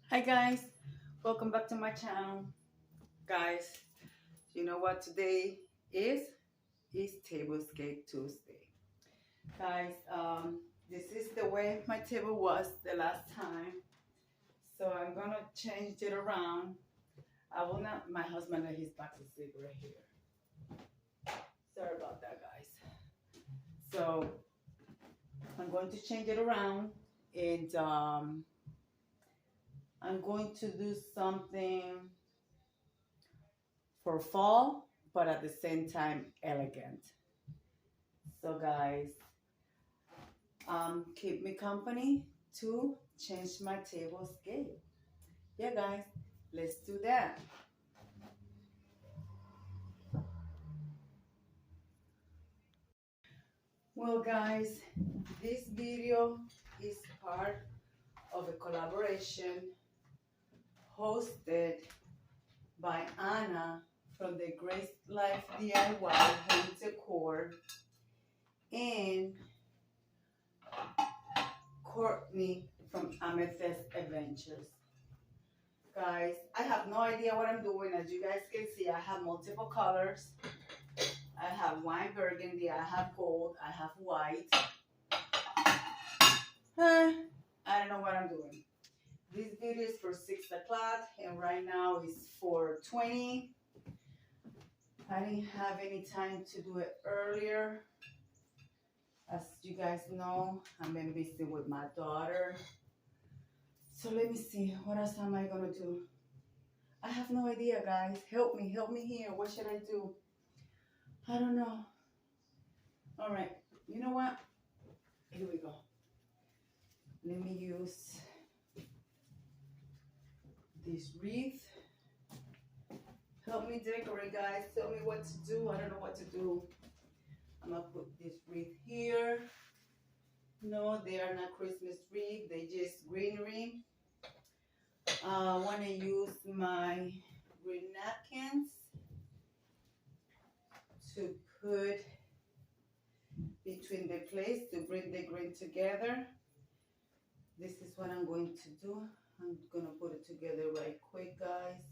Hi guys, welcome back to my channel. Guys, you know what today is? It's Tablescape Tuesday. Guys, this is the way my table was the last time. So I'm gonna change it around. I will not, my husband and his back to sleep right here. Sorry about that, guys. So I'm going to change it around and I'm going to do something for fall, but at the same time elegant. So guys, keep me company to change my table scape. Yeah guys, let's do that. Well guys, this video is part of a collaboration hosted by Anna from the Grace Life DIY Home Decor and Courtney from AmethystAdventures. Guys, I have no idea what I'm doing. As you guys can see, I have multiple colors. I have wine burgundy, I have gold, I have white. I don't know what I'm doing. This video is for 6 o'clock and right now it's 4:20. I didn't have any time to do it earlier. As you guys know, I've been busy with my daughter. So let me see, what else am I gonna do? I have no idea, guys. Help me here. What should I do? I don't know. All right, you know what? Here we go. Let me use this wreath. Help me decorate, guys. Tell me what to do. I don't know what to do. I'm gonna put this wreath here. No, they are not Christmas wreath. They just greenery. I want to use my green napkins to put between the plates to bring the green together. This is what I'm going to do. I'm gonna put it together right quick, guys,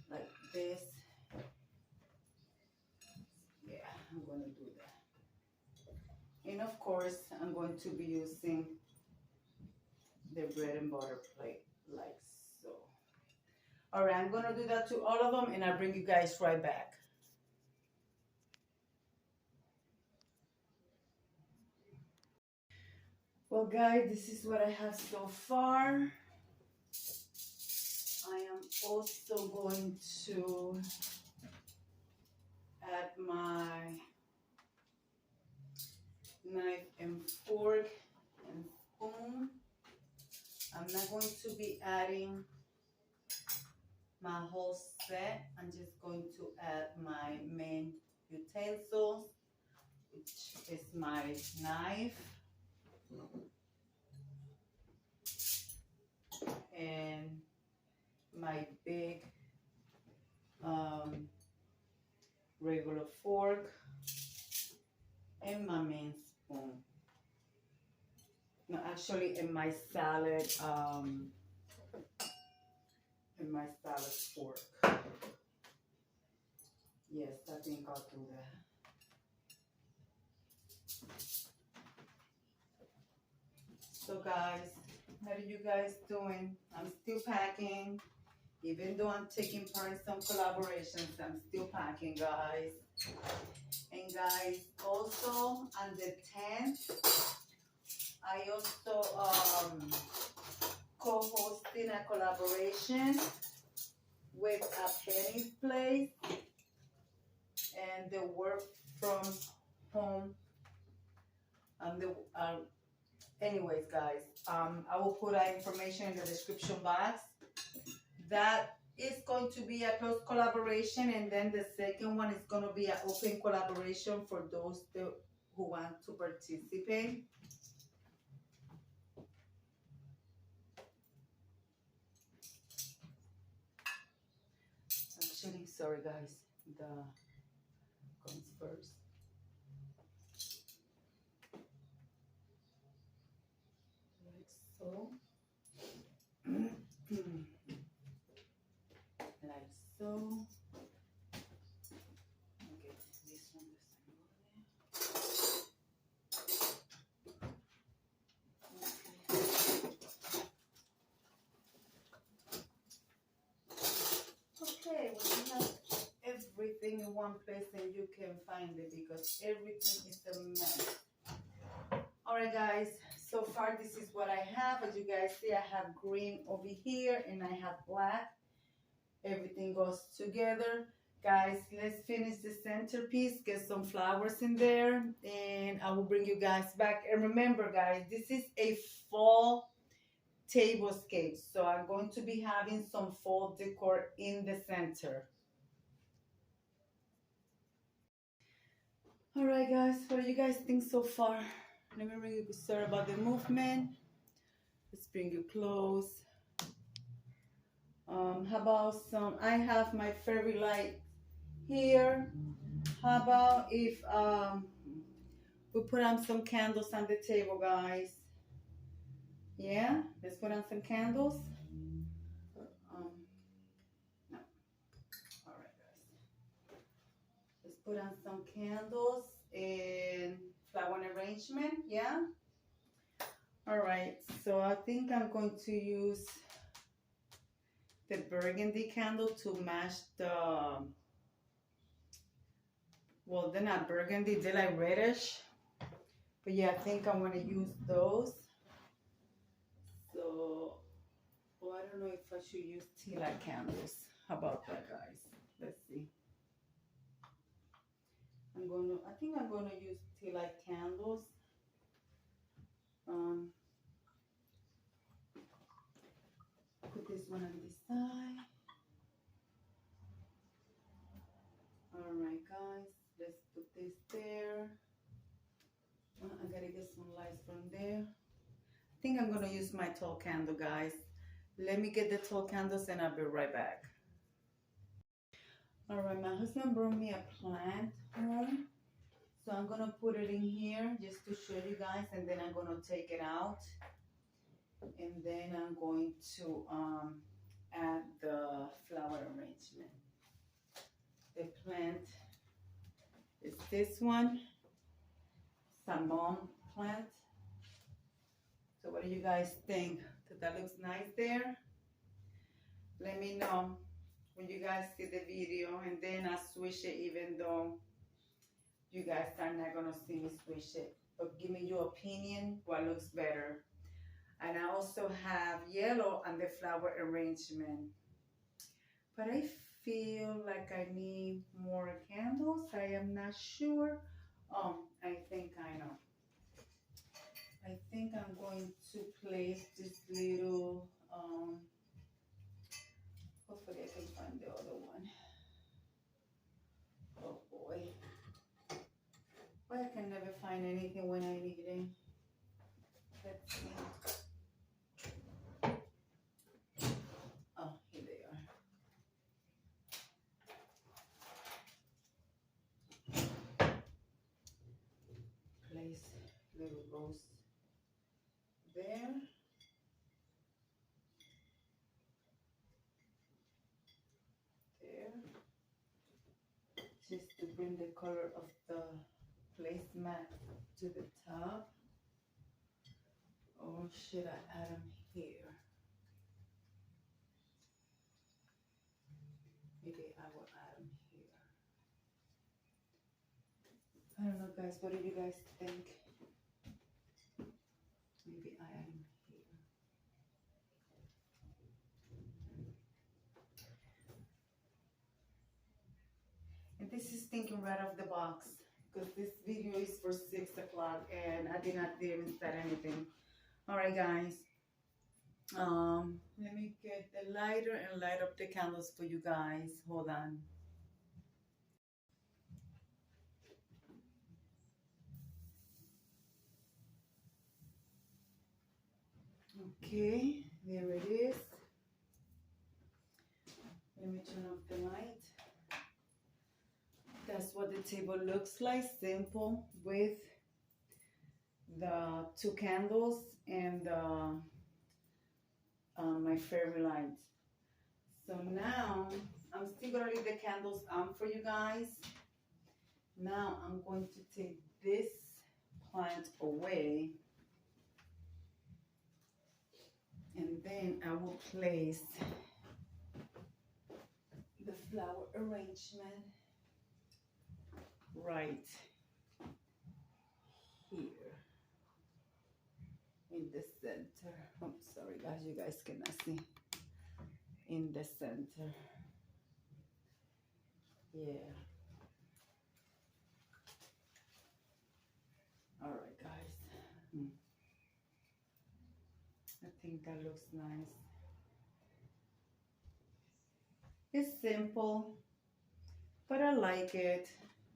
like this. Yeah, I'm gonna do that. And of course, I'm going to be using the bread and butter plate like so. All right, I'm gonna do that to all of them and I'll bring you guys right back. Well guys, this is what I have so far. I am also going to add my knife and fork and spoon. I'm not going to be adding my whole set. I'm just going to add my main utensils, which is my knife and my big regular fork and my main spoon. No, actually in my salad fork. Yes, I think I'll do that. So guys, how are you guys doing? I'm still packing. Even though I'm taking part in some collaborations, I'm still packing, guys. And guys, also on the 10th, I also co-hosting a collaboration with a Penny's Place and the work from home. Anyways, guys, I will put that information in the description box. That is going to be a close collaboration, and then the second one is going to be an open collaboration for those who want to participate. Actually, sorry guys, the comes first. Like so. one place and you can find it because everything is a mess. Alright guys, so far this is what I have. As you guys see, I have green over here and I have black. Everything goes together. Guys, let's finish the centerpiece, get some flowers in there, and I will bring you guys back. And remember guys, this is a fall tablescape, so I'm going to be having some fall decor in the center. All right guys, what do you guys think so far? Let me bring you, sorry about the movement. Let's bring you close. How about some, I have my fairy light here. How about if we put on some candles on the table, guys? Yeah, let's put on some candles. No. All right, guys. Let's put on some candles and flower arrangement. Yeah. All right. So I think I'm going to use the burgundy candle to match the. Well, they're not burgundy, they're like reddish. But yeah, I think I'm gonna use those. So, well, I don't know if I should use tea light candles. How about that, guys? Let's see. I think I'm gonna use tea light candles. Put this one on this side. All right, guys, let's put this there. I gotta get some lights from there. I think I'm gonna use my tall candle, guys. Let me get the tall candles and I'll be right back. All right, my husband brought me a plant home. So I'm gonna put it in here just to show you guys, and then I'm gonna take it out. And then I'm going to add the flower arrangement. The plant is this one, salmon plant. So what do you guys think? That looks nice there? Let me know when you guys see the video, and then I'll switch it even though you guys are not gonna see me switch it. But give me your opinion, what looks better. And I also have yellow on the flower arrangement. But I feel like I need more candles. I am not sure. I think I know. I think I'm going to place this little, hopefully I can find the other one. Oh boy. Why I can never find anything when I need it. Let's see. Oh, here they are. Place little rose there. There. Just to bring the color of the placemat to the top. Or should I add them here? Maybe I will add them here. I don't know, guys. What do you guys think? Maybe I add them here. And this is thinking right off the box, because this video is for 6 o'clock and I did not even start anything. All right, guys. Let me get the lighter and light up the candles for you guys. Hold on. Okay, there it is. Let me turn off the light. That's what the table looks like, simple, with the 2 candles and my fairy lights. So now I'm still gonna leave the candles on for you guys. Now I'm going to take this plant away, and then I will place the flower arrangement right here in the center. I'm sorry guys, you guys cannot see. In the center. Yeah. All right guys. I think that looks nice. It's simple, but I like it.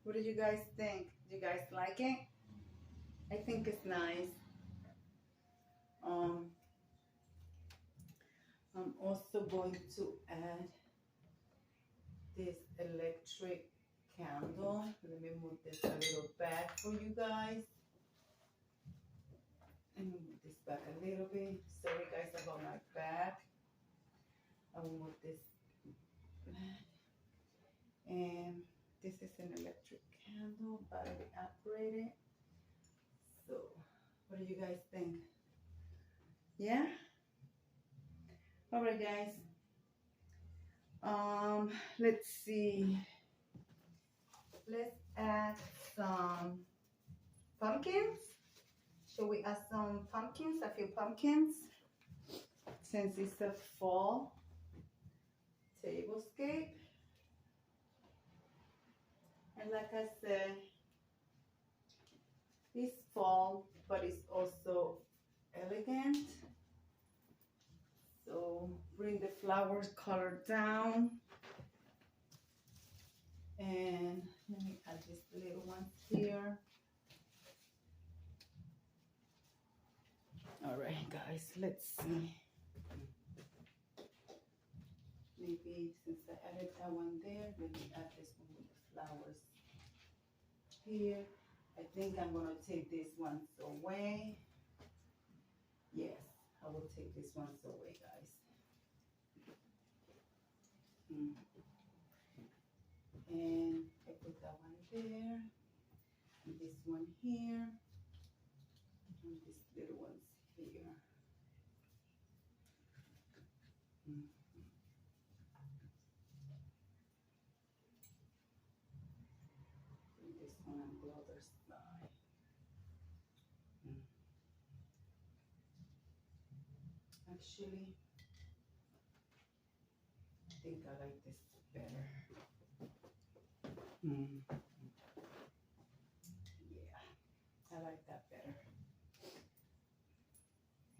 What do you guys think? Do you guys like it? I think it's nice. I'm also going to add this electric candle. Let me move this a little back for you guys. And move this back a little bit. Sorry guys about my back. I will move this back. And this is an electric candle, battery operated. So, what do you guys think? Yeah? All right, guys. Let's see. Let's add some pumpkins. Shall we add some pumpkins? A few pumpkins. Since it's a fall tablescape. And like I said, it's fall, but it's also elegant. So bring the flowers color down. And let me add this little one here. All right, guys, let's see. Maybe since I added that one there, let me add this one with the flowers here. I think I'm gonna take this one away. Yes, I will take this one away, guys. And I put that one there, and this one here, and these little ones here. And this one on the other side. Actually, I think I like this better. Yeah, I like that better.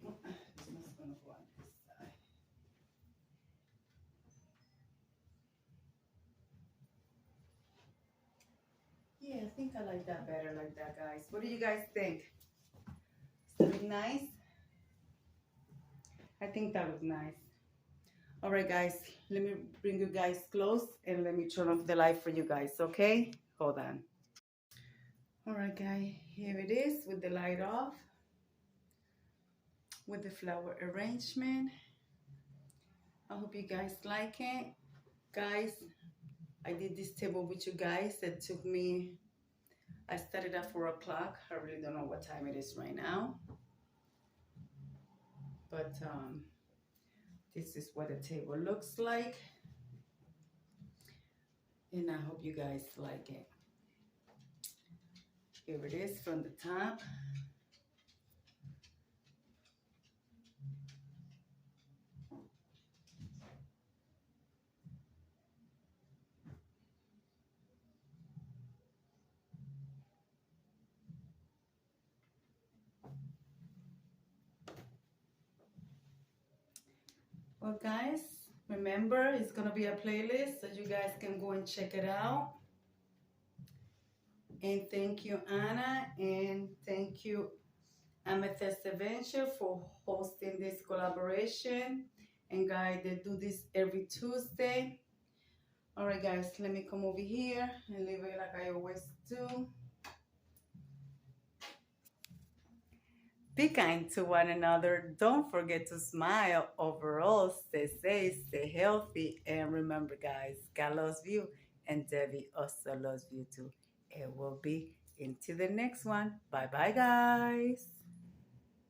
This one's gonna go on this side. Yeah, I think I like that better like that, guys. What do you guys think? Does that look nice? I think that looks nice. All right, guys, let me bring you guys close and let me turn off the light for you guys, okay? Hold on. All right, guys, here it is with the light off, with the flower arrangement. I hope you guys like it. Guys, I did this table with you guys. It took me, I started at 4 o'clock. I really don't know what time it is right now. But this is what the table looks like. And I hope you guys like it. Here it is from the top. Well, guys, remember, it's going to be a playlist, so you guys can go and check it out. And thank you, Anna, and thank you, AmethystAdventures, for hosting this collaboration. And guys, they do this every Tuesday. All right, guys, let me come over here and leave it like I always do. Be kind to one another. Don't forget to smile. Overall, stay safe, stay healthy. And remember, guys, God loves you. And Debbie also loves you too. And we'll be into the next one. Bye-bye, guys.